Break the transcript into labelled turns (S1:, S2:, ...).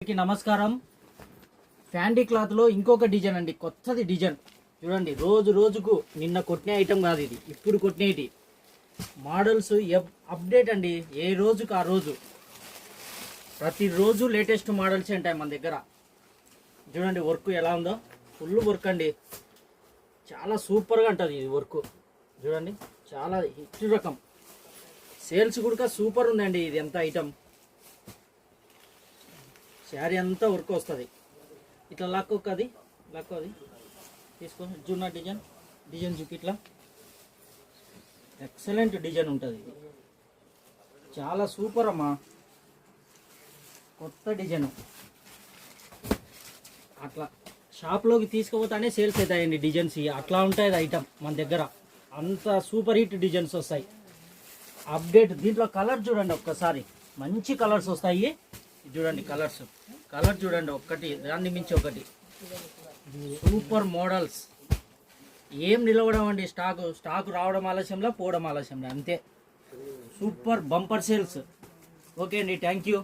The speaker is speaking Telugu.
S1: అందరికీ నమస్కారం. ఫ్యాండీ క్లాత్లో ఇంకొక డిజైన్ అండి, కొత్తది డిజైన్ చూడండి. రోజు రోజుకు నిన్న కొట్టిన ఐటమ్ కాదు ఇది, ఇప్పుడు కొట్టినవి మోడల్స్ అప్డేట్ అండి. ఏ రోజుకు ఆ రోజు ప్రతిరోజు లేటెస్ట్ మోడల్స్ ఉంటాయి మన దగ్గర. చూడండి వర్క్ ఎలా ఉందో, ఫుల్ వర్క్ అండి, చాలా సూపర్గా ఉంటుంది ఇది వర్క్. చూడండి చాలా హిట్ రకం, సేల్స్ కూడా సూపర్ ఉందండి. ఇది ఎంత ఐటమ్, శారీ అంతా వర్క్ వస్తుంది. ఇట్లా లాక్కోది తీసుకొని జూనా డిజైన్ చూపి, ఇట్లా ఎక్సలెంట్ డిజైన్ ఉంటుంది. ఇది చాలా సూపర్ అమ్మా, కొత్త డిజైన్. అట్లా షాప్లోకి తీసుకుపోతానే సేల్స్ అవుతాయండి డిజైన్స్. అట్లా ఉంటుంది ఐటమ్ మన దగ్గర, అంత సూపర్ హిట్ డిజైన్స్ వస్తాయి. అప్డేట్ దీంట్లో కలర్ చూడండి ఒక్కసారి, మంచి కలర్స్ వస్తాయి. చూడండి కలర్ చూడండి, ఒక్కటి దాన్ని మించి ఒకటి సూపర్ మోడల్స్. ఏం నిలవడం అండి, స్టాక్ రావడం ఆలస్యంలో, పోవడం ఆలస్యంలో, అంతే. Super bumper sales. ఓకే అండి, థ్యాంక్ యూ.